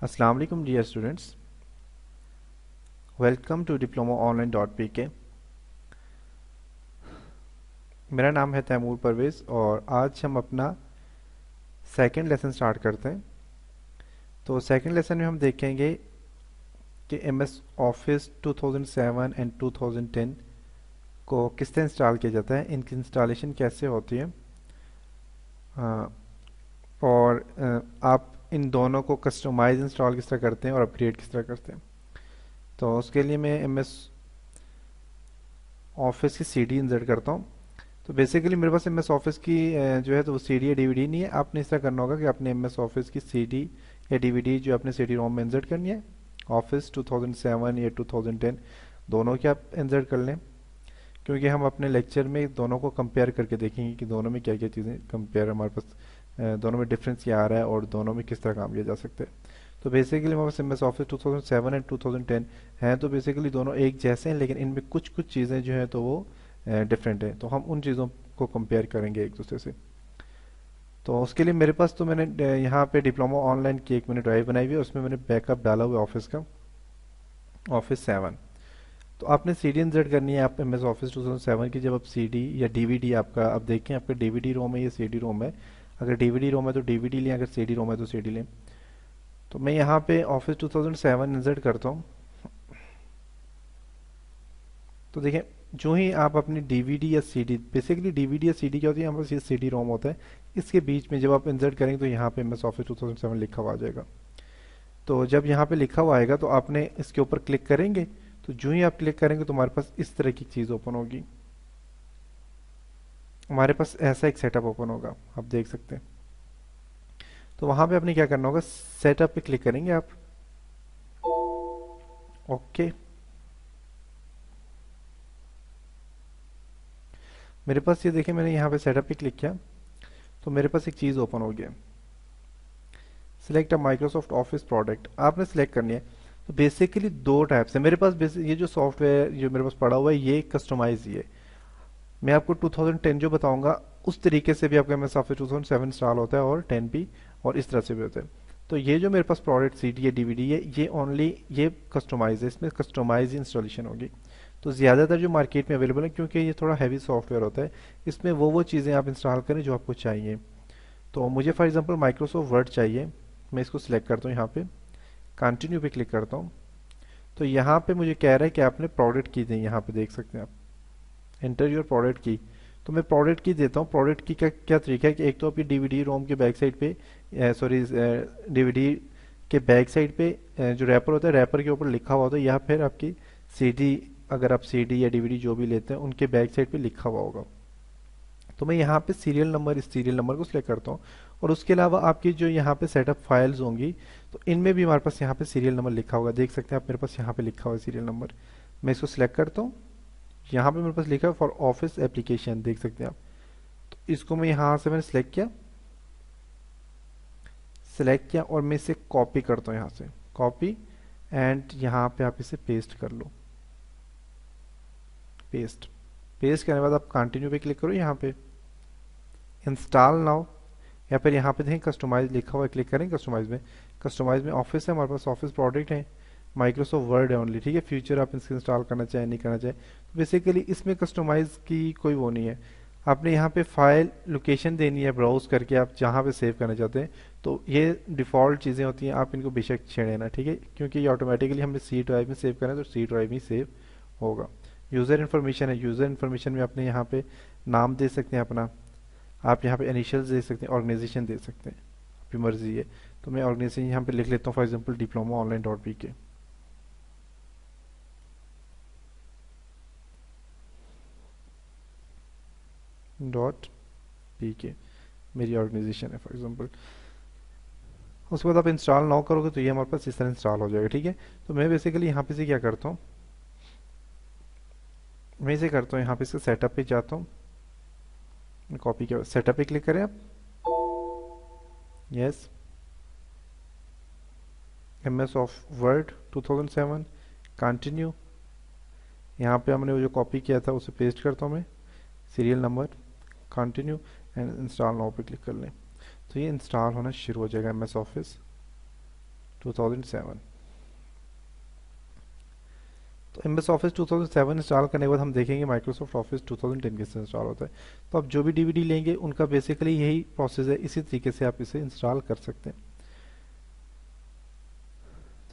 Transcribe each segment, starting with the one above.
अस्सलाम वालेकुम dear students, welcome to diploma online dot P K. मेरा नाम है तैमूर परवेज़ और आज हम अपना सेकंड लेसन स्टार्ट करते हैं। तो सेकंड लेसन में हम देखेंगे कि एम एस ऑफिस 2007 एंड 2010 को किस तरह इंस्टॉल किया जाता है, इनकी इंस्टॉलेशन कैसे होती है, अ, और आप इन दोनों को कस्टमाइज इंस्टॉल किस तरह करते हैं और अपग्रेड किस तरह करते हैं। तो उसके लिए मैं एम एस ऑफिस की सी डी इंसर्ट करता हूँ। तो बेसिकली मेरे पास एम एस ऑफिस की जो है तो वो सी डी या डीवीडी नहीं है। आपने इस तरह करना होगा कि आपने एम एस ऑफिस की सी डी या डीवीडी जो आपने सी डी रोम में इंसर्ट करनी है, ऑफिस 2007 या 2010 दोनों की आप इंसर्ट कर लें, क्योंकि हम अपने लेक्चर में दोनों को कंपेयर करके देखेंगे कि दोनों में क्या क्या चीज़ें कंपेयर हमारे पास, दोनों में डिफरेंस क्या आ रहा है और दोनों में किस तरह काम किया जा सकता है। तो बेसिकली हमारे पास एम एस ऑफिस 2007 एंड 2010 हैं, तो बेसिकली दोनों एक जैसे हैं, लेकिन इनमें कुछ कुछ चीज़ें जो हैं तो वो डिफरेंट है। तो हम उन चीज़ों को कंपेयर करेंगे एक दूसरे से। तो उसके लिए मेरे पास तो मैंने यहाँ पे डिप्लोमा ऑनलाइन की एक मैंने ड्राइव बनाई हुई है, उसमें मैंने बैकअप डाला हुआ है ऑफिस का, ऑफिस 7। तो आपने सी डी इंसर्ट करनी है। आप एम एस ऑफिस 2007 की जब आप सी डी या डीवीडी आपका, अब देखें आपका डीवीडी रोम है या सी डी रोम है। अगर डीवीडी रोम है तो डीवीडी लें, अगर सी डी रोम है तो सी डी लें। तो मैं यहाँ पे ऑफिस 2007 इंसर्ट करता हूँ। तो देखें, जो ही आप अपनी डीवीडी या सीडी, बेसिकली डीवीडी या सीडी क्या होती है, हमारे पास ये सीडी रोम होता है, इसके बीच में जब आप इंसर्ट करेंगे तो यहाँ पे एमएस ऑफिस 2007 लिखा हुआ आ जाएगा। तो जब यहाँ पे लिखा हुआ आएगा तो आपने इसके ऊपर क्लिक करेंगे। तो जो ही आप क्लिक करेंगे तो हमारे पास इस तरह की चीज़ ओपन होगी। हमारे पास ऐसा एक सेटअप ओपन होगा, आप देख सकते हैं। तो वहाँ पे आपने क्या करना होगा, सेटअप पे क्लिक करेंगे आप। ओके, मेरे पास ये देखिए, मैंने यहाँ पे सेटअप पे क्लिक किया तो मेरे पास एक चीज़ ओपन हो गया। Select a Microsoft office product आपने सिलेक्ट करनी है। तो बेसिकली दो टाइप्स है मेरे पास। ये जो सॉफ्टवेयर जो मेरे पास पड़ा हुआ है ये कस्टमाइज ही है। मैं आपको 2010 जो बताऊंगा उस तरीके से भी आपका एम एस ऑफिस 2007 इंस्टॉल होता है और 10 भी, और इस तरह से भी होता है। तो ये जो मेरे पास प्रोडक्ट सी डी या डीवीडी है ये ओनली ये कस्टमाइज है, इसमें कस्टमाइज इंस्टॉलेशन होगी। तो ज़्यादातर जो मार्केट में अवेलेबल है, क्योंकि ये थोड़ा हैवी सॉफ्टवेयर होता है, इसमें वो चीज़ें आप इंस्टॉल करें जो आपको चाहिए। तो मुझे फॉर एग्जांपल माइक्रोसॉफ्ट वर्ड चाहिए, मैं इसको सिलेक्ट करता हूँ, यहाँ पे कंटिन्यू पे क्लिक करता हूँ। तो यहाँ पे मुझे कह रहा है कि आपने प्रोडक्ट की दी, यहाँ पे देख सकते हैं आप, एंटर योर प्रोडक्ट की। तो मैं प्रोडक्ट की देता हूँ। प्रोडक्ट की का क्या तरीका है कि एक तो आपकी डीवीडी रोम के बैक साइड पे, सॉरी डीवीडी के बैक साइड पे जो रैपर होता है, रैपर के ऊपर लिखा हुआ होता है, या फिर आपकी सीडी, अगर आप सीडी या डीवीडी जो भी लेते हैं उनके बैक साइड पे लिखा हुआ होगा। तो मैं यहाँ पे सीरियल नंबर, इस सीरियल नंबर को सिलेक्ट करता हूँ। और उसके अलावा आपकी जो यहाँ पे सेटअप फाइल्स होंगी तो इनमें भी हमारे पास यहाँ पे सीरियल नंबर लिखा होगा, देख सकते हैं आप, मेरे पास यहाँ पे लिखा हुआ है सीरियल नंबर। मैं इसको सिलेक्ट करता हूँ। यहाँ पे मेरे पास लिखा है फॉर ऑफिस एप्लीकेशन, देख सकते हैं आप। तो इसको मैं यहाँ से मैंने सिलेक्ट किया और मैं इसे कॉपी करता हूँ, यहाँ से कॉपी, एंड यहाँ पे आप इसे पेस्ट कर लो। पेस्ट पेस्ट करने के बाद आप कंटिन्यू पे क्लिक करो, यहाँ पे इंस्टॉल नाउ, या फिर यहाँ पे देखें कस्टमाइज लिखा हुआ है, क्लिक करें कस्टमाइज में। कस्टमाइज में ऑफिस है, हमारे पास ऑफिस प्रोडक्ट है, माइक्रोसॉफ्ट वर्ड है ओनली, ठीक है। फ्यूचर आप इसको इंस्टॉल करना चाहें नहीं करना चाहें, तो बेसिकली इसमें कस्टमाइज की कोई वो नहीं है। आपने यहाँ पे फाइल लोकेशन देनी है, ब्राउज करके आप जहाँ पे सेव करना चाहते हैं। तो ये डिफ़ॉल्ट चीज़ें होती हैं, आप इनको बेशक छेड़े ना, ठीक है, क्योंकि ये ऑटोमेटिकली हमने सी ड्राइव में सेव करना है तो सी ड्राइव में सेव होगा। यूज़र इन्फॉर्मेशन है, यूज़र इन्फॉर्मेशन में आपने यहाँ पे नाम दे सकते हैं अपना, आप यहाँ पे इनिशियल्स दे सकते हैं, ऑर्गेनाइजेशन दे सकते हैं, आपकी मर्जी है। तो मैं ऑर्गेनाइजेशन यहाँ पे लिख लेता हूँ, for example diploma online dot P के, डॉट पी के मेरी ऑर्गेनाइजेशन है फॉर एग्जांपल। उसके बाद आप इंस्टॉल नाउ करोगे तो ये हमारे पास इस तरह इंस्टॉल हो जाएगा, ठीक है। तो मैं बेसिकली यहाँ पे से क्या करता हूँ, मैं इसे करता हूँ यहाँ पे से सेटअप पे जाता हूँ, कॉपी के बाद सेटअप पे क्लिक करें आप, yes, M S of Word 2007, continue. यहाँ पे हमने वो जो कॉपी किया था उसे पेस्ट करता हूँ मैं, serial number, continue, and install now पे क्लिक कर लें। तो ये इंस्टॉल होना शुरू हो जाएगा एम एस ऑफिस 2007। तो एम एस ऑफिस 2007 इंस्टॉल करने के बाद हम देखेंगे माइक्रोसॉफ्ट ऑफिस 2010 कैसे इंस्टॉल होता है। तो आप जो भी डीवीडी लेंगे उनका बेसिकली यही प्रोसेस है, इसी तरीके से आप इसे इंस्टॉल कर सकते हैं।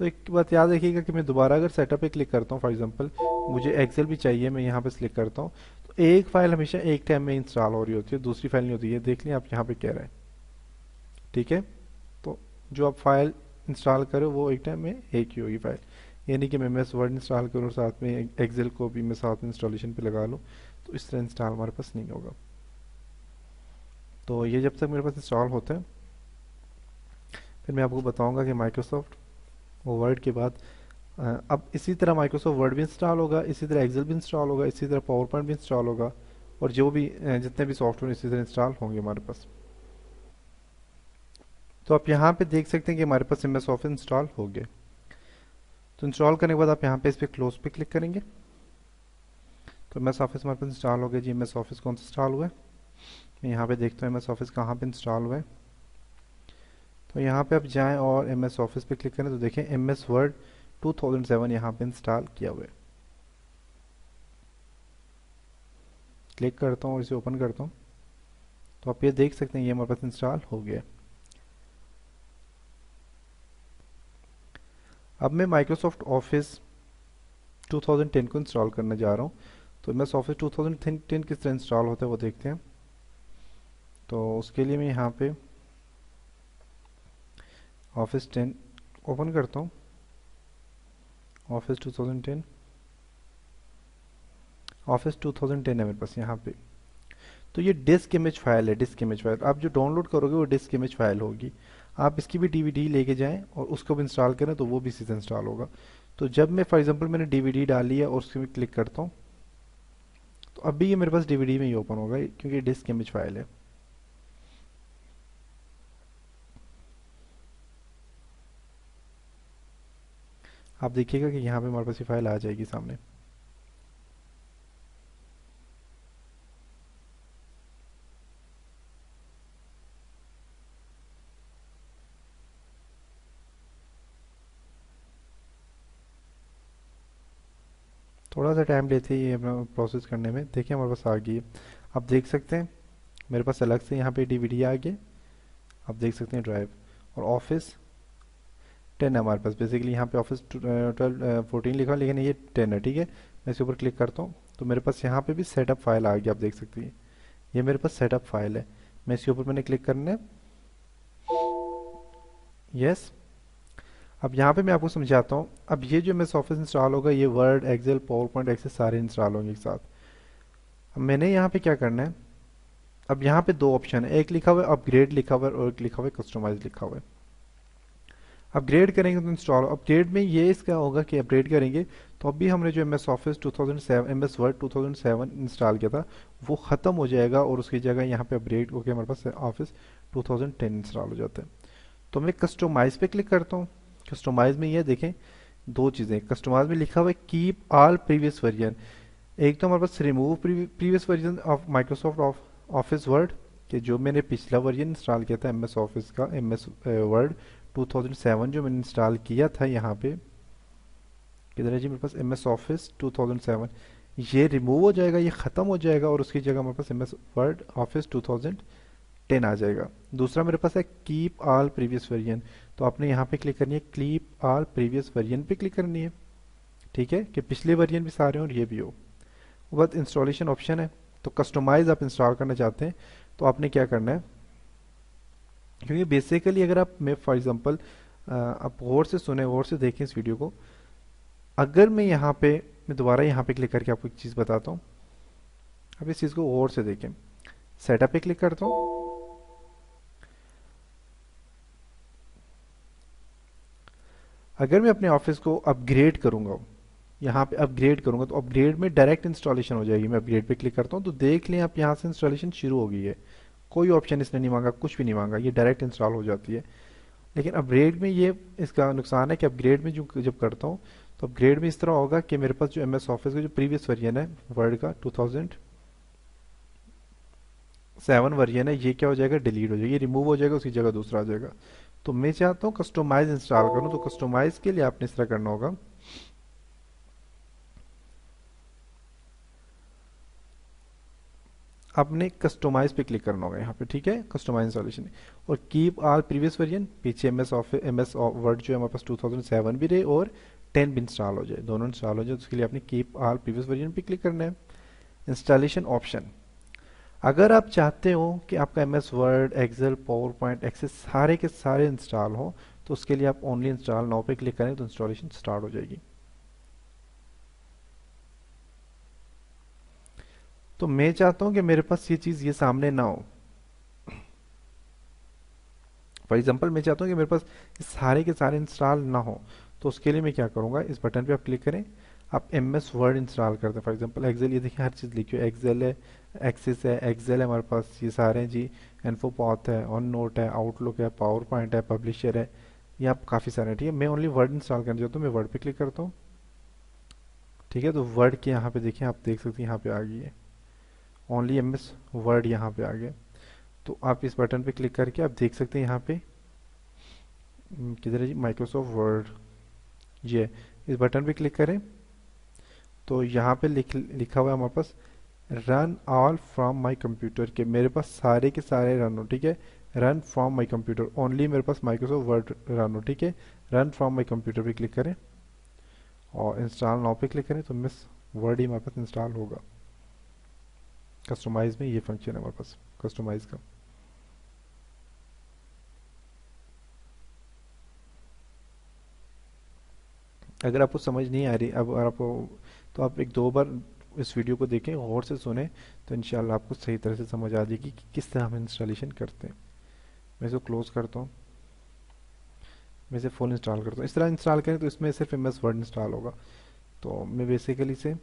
तो एक बात याद रखिएगा कि मैं दोबारा अगर सेटअप पे क्लिक करता हूँ, फॉर एग्जांपल मुझे एक्सेल भी चाहिए, मैं यहाँ पे क्लिक करता हूँ, तो एक फाइल हमेशा एक टाइम में इंस्टॉल हो रही होती है, दूसरी फाइल नहीं होती है। देख लें आप यहाँ पे कह रहे हैं, ठीक है। तो जो आप फाइल इंस्टॉल करो वो एक टाइम में एक ही होगी फाइल, यानी कि मैं एम एस वर्ड इंस्टॉल करूँ साथ में एक्सेल को भी मैं साथ में इंस्टॉलेशन पे लगा लूँ, तो इस तरह इंस्टॉल हमारे पास नहीं होगा। तो ये जब तक मेरे पास इंस्टॉल होता है फिर मैं आपको बताऊंगा कि माइक्रोसॉफ्ट वर्ड के बाद अब इसी तरह माइक्रोसॉफ्ट वर्ड भी इंस्टॉल होगा, इसी तरह एक्सेल भी इंस्टॉल होगा, इसी तरह पावर पॉइंट भी इंस्टॉल होगा, और जो भी जितने भी सॉफ्टवेयर इसी तरह इंस्टॉल होंगे हमारे पास। तो आप यहाँ पे देख सकते हैं कि हमारे पास एम एस ऑफिस इंस्टॉल हो गया। तो इंस्टॉल करने के बाद आप यहाँ पे इस पर क्लोज पे क्लिक करेंगे, तो एम एस ऑफिस हमारे पास इंस्टॉल हो गया जी। एम एस ऑफिस कौन सा इंस्टॉल हुआ है, मैं यहाँ पे देखता हूँ एम एस ऑफिस कहाँ पे इंस्टॉल हुआ है। तो यहाँ पे आप जाएं और एम एस ऑफिस पे क्लिक करें, तो देखें एम एस वर्ड 2007 यहाँ पे इंस्टॉल किया हुआ है। क्लिक करता हूँ, इसे ओपन करता हूँ, तो आप ये देख सकते हैं ये हमारे पास इंस्टॉल हो गया। अब मैं माइक्रोसॉफ्ट ऑफिस 2010 को इंस्टॉल करने जा रहा हूँ। तो एम एस ऑफिस 2010 किस तरह इंस्टॉल होता है वो देखते हैं। तो उसके लिए मैं यहाँ पे ऑफिस 10 ओपन करता हूँ, ऑफिस 2010, ऑफिस 2010 है मेरे पास यहाँ पे। तो ये डिस्क इमेज फाइल है, डिस्क इमेज फाइल आप जो डाउनलोड करोगे वो डिस्क इमेज फाइल होगी। आप इसकी भी डीवीडी लेके जाएं और उसको भी इंस्टॉल करें तो वो भी इसी से इंस्टॉल होगा। तो जब मैं फॉर एग्जांपल मैंने डीवीडी डाली है और उसके में क्लिक करता हूँ, तो अभी ये मेरे पास डीवीडी में ही ओपन होगा क्योंकि डिस्क इमेज फाइल है। आप देखिएगा कि यहाँ पे हमारे पास ये फाइल आ जाएगी सामने। थोड़ा सा टाइम लेते हैं ये अपना प्रोसेस करने में। देखिए हमारे पास आ गई है, आप देख सकते हैं मेरे पास अलग से यहाँ पे डीवीडी आ गया। आप देख सकते हैं ड्राइव, और ऑफिस 10 है हमारे पास। बेसिकली यहाँ पे ऑफिस 12 14 लिखा है लेकिन ये 10 है, ठीक है। मैं इसके ऊपर क्लिक करता हूँ तो मेरे पास यहाँ पे भी सेटअप फाइल आ गई, आप देख सकते हैं ये मेरे पास सेटअप फाइल है। मैं इसके ऊपर मैंने क्लिक करना है, यस। अब यहाँ पे मैं आपको समझाता हूँ। अब ये जो एमएस ऑफिस इंस्टॉल होगा ये Word Excel PowerPoint Access सारे इंस्टॉल होंगे एक साथ। अब मैंने यहाँ पे क्या करना है, अब यहाँ पे दो ऑप्शन है, एक लिखा हुआ है अपग्रेड लिखा हुआ है और एक लिखा हुआ है कस्टमाइज लिखा हुआ है। अपग्रेड करेंगे तो इंस्टॉल, अपग्रेड में ये इसका होगा कि अपग्रेड करेंगे तो अभी हमने जो M S Office 2007 M S Word 2007 install किया था वो ख़त्म हो जाएगा और उसकी जगह यहाँ पे अपग्रेड होकर हमारे पास ऑफिस 2010 इंस्टॉल हो जाता है। तो मैं कस्टमाइज पे क्लिक करता हूँ। कस्टमाइज में ये देखें दो चीज़ें, कस्टमाइज में लिखा हुआ है कीप ऑल प्रीवियस वर्जन। एक तो हमारे पास remove previous version of Microsoft Office Word, कि जो मैंने पिछला वर्जन इंस्टॉल किया था एम एस ऑफिस का एम एस वर्ड 2007 जो मैंने इंस्टॉल किया था यहाँ पे, किधर है जी मेरे पास एम एस ऑफिस 2007, ये रिमूव हो जाएगा, ये ख़त्म हो जाएगा और उसकी जगह हमारे पास एम एस वर्ड ऑफिस 2010 आ जाएगा। दूसरा मेरे पास है कीप ऑल प्रीवियस वर्जन, तो आपने यहाँ पे क्लिक करनी है कीप ऑल प्रीवियस वर्जन पे क्लिक करनी है, ठीक है, कि पिछले वर्जन भी सारे हों और ये भी हो। वो बाद इंस्टॉलेशन ऑप्शन है। तो कस्टमाइज आप इंस्टॉल करना चाहते हैं तो आपने क्या करना है, क्योंकि बेसिकली अगर आप मैं फॉर एग्जांपल आप गौर से सुने गौर से देखें इस वीडियो को, अगर मैं यहाँ पे मैं दोबारा यहाँ पे क्लिक करके आपको एक चीज़ बताता हूँ, अब इस चीज़ को गौर से देखें। सेटअप पे क्लिक करता हूँ, अगर मैं अपने ऑफिस को अपग्रेड करूंगा, यहाँ पे अपग्रेड करूंगा तो अपग्रेड में डायरेक्ट इंस्टॉलेशन हो जाएगी। मैं अपग्रेड पे क्लिक करता हूँ तो देख लें आप यहाँ से इंस्टॉलेशन शुरू हो गई है, कोई ऑप्शन इसने नहीं मांगा, कुछ भी नहीं मांगा, ये डायरेक्ट इंस्टॉल हो जाती है। लेकिन अपग्रेड में ये इसका नुकसान है कि अपग्रेड में जो जब करता हूँ तो अपग्रेड में इस तरह होगा कि मेरे पास जो एम एस ऑफिस का जो प्रीवियस वर्जन है वर्ड का 2007 वर्जन है ये क्या हो जाएगा, डिलीट हो जाएगा, ये रिमूव हो जाएगा, उसकी जगह दूसरा आ जाएगा। तो मैं चाहता हूँ कस्टमाइज इंस्टॉल करूँ, तो कस्टमाइज के लिए आपने इस तरह करना होगा, आपने कस्टमाइज पे क्लिक करना होगा यहाँ पे, ठीक है, कस्टमाइज इंस्टॉलेशन, और कीप आल प्रीवियस वर्जन, पीछे एम एस वर्ड जो है हमारे पास 2007 भी रहे और 10 भी इंस्टॉल हो जाए, दोनों इंस्टॉल हो जाए, तो उसके लिए आपने कीप आल प्रीवियस वर्जन पे क्लिक करना है। इंस्टॉलेशन ऑप्शन, अगर आप चाहते हो कि आपका M S Word, Excel, PowerPoint, Access सारे के सारे इंस्टॉल हो, तो उसके लिए आप ओनली इंस्टॉल नाउ पे क्लिक करें तो इंस्टॉलेशन स्टार्ट हो जाएगी। तो मैं चाहता हूँ कि मेरे पास ये चीज़ ये सामने ना हो। फॉर एग्जांपल मैं चाहता हूँ कि मेरे पास ये सारे के सारे इंस्टॉल ना हो, तो उसके लिए मैं क्या करूँगा, इस बटन पे आप क्लिक करें, आप एम एस वर्ड इंस्टॉल करते हैं, फॉर एग्जांपल एक्सेल, ये देखिए हर चीज़ लिखी है, एक्सेल है, एक्सिस है, एक्सेल है हमारे पास, ये सारे हैं जी, इन्फोपाथ है, ऑन नोट है, आउटलुक है, पावर पॉइंट है, पब्लिशर है, ये आप काफ़ी सारे हैं, ठीक है। मैं ओनली वर्ड इंस्टॉल करना चाहता हूँ, मैं वर्ड पे क्लिक करता हूँ, ठीक है। तो वर्ड के यहाँ पे देखिए, आप देख सकते हैं यहाँ पे आ गई है, ओनली एम एस वर्ड यहाँ पे आ गया। तो आप इस बटन पे क्लिक करके आप देख सकते हैं यहाँ पे किधर है जी, माइक्रोसॉफ्ट वर्ड, ये इस बटन पे क्लिक करें, तो यहाँ पे लिखा हुआ है हमारे पास run all from my computer, के मेरे पास सारे के सारे रन हो, ठीक है, run from my computer, only मेरे पास माइक्रोसॉफ्ट वर्ड रन हो, ठीक है। रन फ्रॉम माय कंप्यूटर पे क्लिक करें और इंस्टॉल नाउ पे क्लिक करें, तो मिस वर्ड ही हमारे पास इंस्टॉल होगा। कस्टमाइज में ये फंक्शन है हमारे पास, कस्टमाइज का। अगर आपको समझ नहीं आ रही अब, अगर आपको, तो आप एक दो बार इस वीडियो को देखें, गौर से सुने, तो इंशाल्लाह आपको सही तरह से समझ आ जाएगी कि किस तरह हम इंस्टॉलेशन करते हैं। मैं इसको क्लोज करता हूँ, मैं इसे फुल इंस्टॉल करता हूँ, इस तरह इंस्टॉल करें तो इसमें सिर्फ एम एस वर्ड इंस्टॉल होगा। तो मैं बेसिकली इसे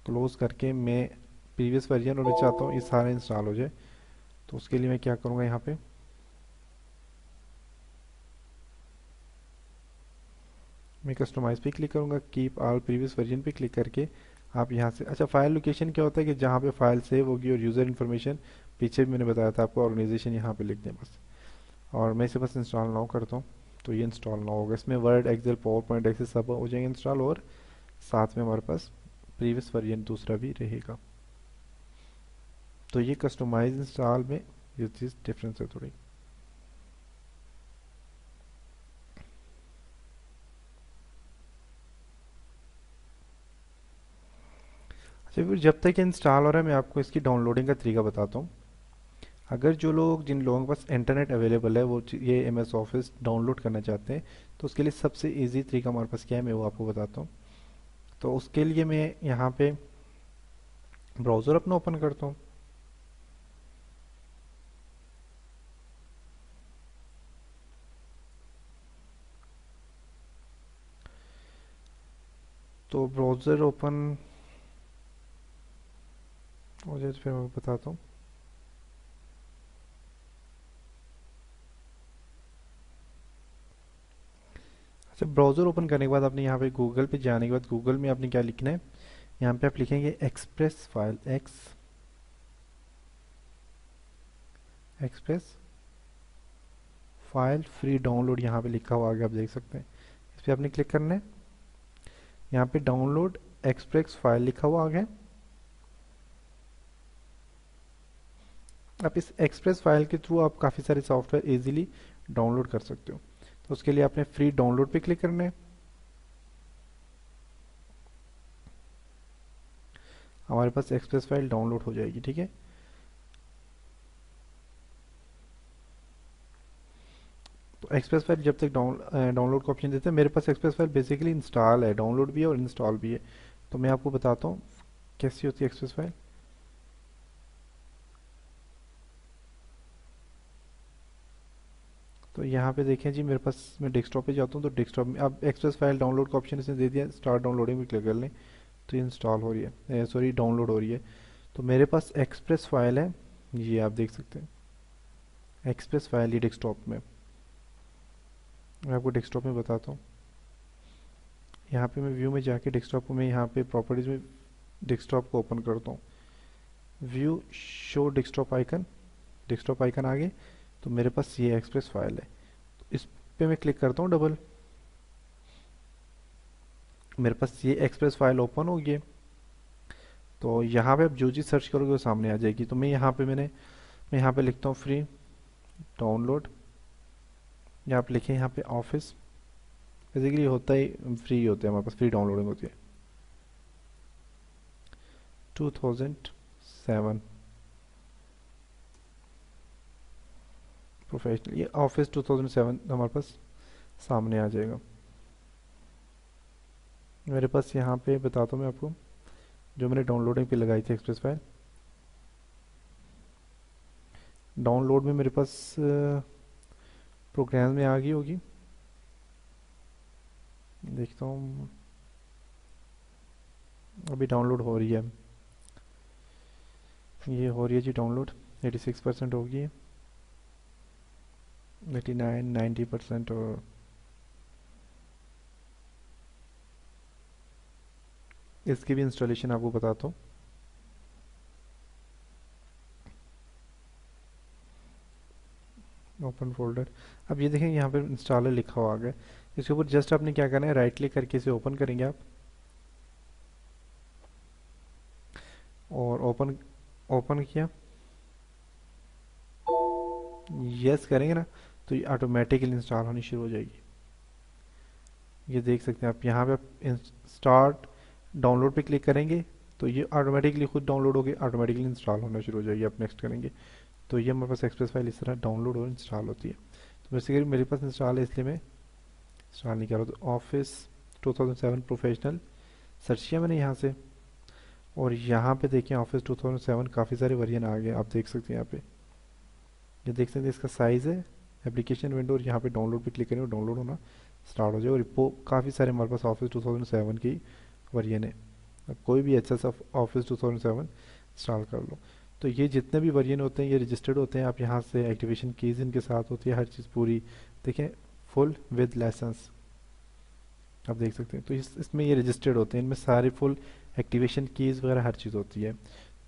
क्लोज करके मैं प्रीवियस वर्जन, और मैं चाहता हूँ ये सारा इंस्टॉल हो जाए, तो उसके लिए मैं क्या करूँगा, यहाँ पे मैं कस्टमाइज पे क्लिक करूँगा, कीप ऑल प्रीवियस वर्जन पे क्लिक करके आप यहाँ से, अच्छा फाइल लोकेशन क्या होता है कि जहाँ पे फाइल सेव होगी, और यूज़र इन्फॉर्मेशन पीछे भी मैंने बताया था आपको, ऑर्गेनाइजेशन यहाँ पे लिख दें बस, और मैं इसे बस इंस्टॉल नाउ करता हूँ, तो ये इंस्टॉल नाउ होगा, इसमें Word, Excel, PowerPoint, Access सब हो जाएंगे इंस्टॉल, और साथ में हमारे पास प्रीवियस वर्जन दूसरा भी रहेगा। तो ये कस्टमाइज इंस्टॉल में ये चीज़ डिफरेंस है थोड़ी। अच्छा फिर जब तक इंस्टॉल हो रहा है, मैं आपको इसकी डाउनलोडिंग का तरीका बताता हूँ। अगर जो लोग, जिन लोगों के पास इंटरनेट अवेलेबल है, वो ये एम एस ऑफिस डाउनलोड करना चाहते हैं, तो उसके लिए सबसे इजी तरीका हमारे पास क्या है, मैं वो आपको बताता हूँ। तो उसके लिए मैं यहाँ पे ब्राउज़र अपना ओपन करता हूँ, तो ब्राउज़र ओपन हो जाए तो फिर मैं बताता हूँ। अच्छा ब्राउज़र ओपन करने के बाद आपने यहाँ पे गूगल पे जाने के बाद गूगल में आपने क्या लिखना है, यहाँ पे आप लिखेंगे express file, express file free download, यहाँ पे लिखा हुआ आगे आप देख सकते हैं, इस पर आपने क्लिक करना है, यहाँ पे डाउनलोड एक्सप्रेस फाइल लिखा हुआ आगे, आप इस एक्सप्रेस फाइल के थ्रू आप काफ़ी सारे सॉफ्टवेयर इजीली डाउनलोड कर सकते हो। तो उसके लिए आपने फ्री डाउनलोड पे क्लिक करना है, हमारे पास एक्सप्रेस फाइल डाउनलोड हो जाएगी, ठीक है। तो एक्सप्रेस फाइल जब तक डाउनलोड का ऑप्शन देते हैं, मेरे पास एक्सप्रेस फाइल बेसिकली इंस्टॉल है, डाउनलोड भी है और इंस्टॉल भी है, तो मैं आपको बताता हूँ कैसी होती है एक्सप्रेस फाइल। तो यहाँ पे देखें जी, मेरे पास मैं डेस्कटॉप पे जाता हूँ, तो डेस्कटॉप में अब एक्सप्रेस फाइल डाउनलोड का ऑप्शन इसने दे दिया, स्टार्ट डाउनलोडिंग में क्लिक कर लें, तो ये इंस्टॉल हो रही है, सॉरी डाउनलोड हो रही है। तो मेरे पास एक्सप्रेस फाइल है, ये आप देख सकते हैं एक्सप्रेस फाइल, ये डेस्कटॉप में, मैं आपको डेस्कटॉप में बताता हूँ। यहाँ पे मैं व्यू में जाके डेस्कटॉप को मैं यहाँ पे प्रॉपर्टीज में डेस्कटॉप को ओपन करता हूँ, view show desktop icon, desktop icon आगे, तो मेरे पास ये एक्सप्रेस फाइल है, तो इस पे मैं क्लिक करता हूँ डबल, मेरे पास ये एक्सप्रेस फाइल ओपन हो गई है। तो यहाँ पे आप जो चीज़ सर्च करोगे वो सामने आ जाएगी। तो मैं यहाँ पे लिखता हूँ फ्री डाउनलोड, या आप लिखें यहाँ पे ऑफिस। बेसिकली होता ही फ्री होता है, हमारे पास फ्री डाउनलोडिंग होती है। 2007 प्रोफेशनल, ये ऑफिस 2007 हमारे पास सामने आ जाएगा। मेरे पास यहाँ पे बताता हूँ मैं आपको, जो मैंने डाउनलोडिंग पे लगाई थी एक्सप्रेस फाइल, डाउनलोड में मेरे पास प्रोग्राम में आ गई होगी। देखता हूँ, अभी डाउनलोड हो रही है, ये हो रही है जी डाउनलोड। 86% होगी, 89 90%। और इसकी भी इंस्टॉलेशन आपको बताता हूँ। ओपन फोल्डर, अब ये देखें यहाँ पे इंस्टॉलर लिखा हुआ आ गया। इसके ऊपर जस्ट आपने क्या करना है, राइट क्लिक करके इसे ओपन करेंगे आप, और ओपन ओपन किया, यस करेंगे ना, तो ये ऑटोमेटिकली इंस्टॉल होनी शुरू हो जाएगी। ये देख सकते हैं आप, यहाँ पे आप स्टार्ट डाउनलोड पे क्लिक करेंगे तो ये ऑटोमेटिकली खुद डाउनलोड होगी, ऑटोमेटिकली इंस्टॉल होना शुरू हो जाएगी। आप नेक्स्ट करेंगे तो ये हमारे पास एक्सप्रेस फाइल इस तरह डाउनलोड और इंस्टॉल होती है। तो बेसिकली मेरे पास इंस्टॉल है, इसलिए मैं इंस्टॉल नहीं कर रहा। तो ऑफिस 2007 प्रोफेशनल सर्च किया मैंने यहाँ से, और यहाँ पे देखिए ऑफिस 2007 काफ़ी सारे वर्जन आ गए, आप देख सकते हैं यहाँ पे। ये देख सकते हैं इसका साइज़ है, एप्लीकेशन विंडो, और यहाँ पे डाउनलोड पे क्लिक करेंगे डाउनलोड होना स्टार्ट हो जाए। और काफ़ी सारे हमारे पास ऑफिस 2007 की वर्जन है। अब कोई भी अच्छा सा ऑफिस 2007 इंस्टॉल कर लो। तो ये जितने भी वर्जन होते हैं ये रजिस्टर्ड होते हैं, आप यहाँ से एक्टिवेशन कीज इनके साथ होती है, हर चीज़ पूरी देखें, फुल विद लाइसेंस आप देख सकते हैं। तो इसमें ये रजिस्टर्ड होते हैं, इनमें सारे फुल एक्टिवेशन कीज़ वगैरह हर चीज़ होती है।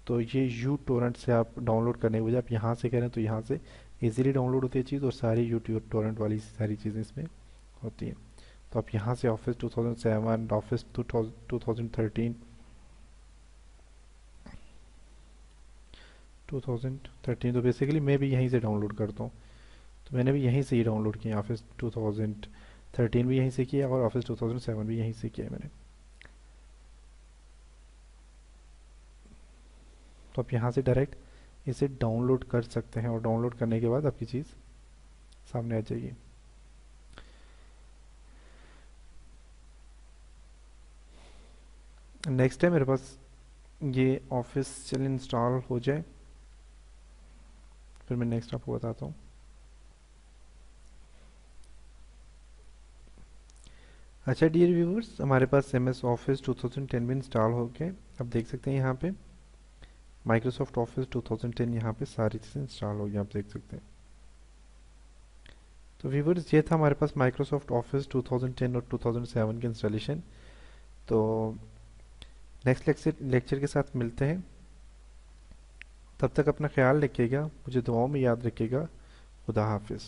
तो ये यू टोरेंट से आप डाउनलोड करने के बजाय आप यहाँ से करें तो यहाँ से इजीली डाउनलोड होती है चीज़, और सारी यू टोरेंट वाली सारी चीज़ें इसमें होती हैं। तो आप यहाँ से ऑफिस 2007, ऑफिस 2013 2013, तो बेसिकली मैं भी यहीं से डाउनलोड करता हूँ। तो मैंने भी यहीं से ही डाउनलोड किया, ऑफिस 2013 भी यहीं से किया, और ऑफिस 2007 भी यहीं से किया मैंने। तो आप यहाँ से डायरेक्ट इसे डाउनलोड कर सकते हैं, और डाउनलोड करने के बाद आपकी चीज़ सामने आ जाएगी। नेक्स्ट है मेरे पास ये ऑफिस चल इंस्टॉल हो जाए, फिर मैं नेक्स्ट आपको बताता हूँ। अच्छा डियर व्यूवर्स, हमारे पास एम एस ऑफिस 2010 में इंस्टॉल हो गए। अब देख सकते हैं यहाँ पे माइक्रोसॉफ्ट ऑफिस 2010, यहाँ पे सारी चीज़ें इंस्टॉल हो गई, आप देख सकते हैं। तो व्यूवर्स ये था हमारे पास माइक्रोसॉफ्ट ऑफिस 2010 और 2007 के इंस्टॉलेशन। तो नेक्स्ट लेक्चर के साथ मिलते हैं, तब तक अपना ख्याल रखिएगा, मुझे दुआओं में याद रखिएगा। खुदा हाफिज़।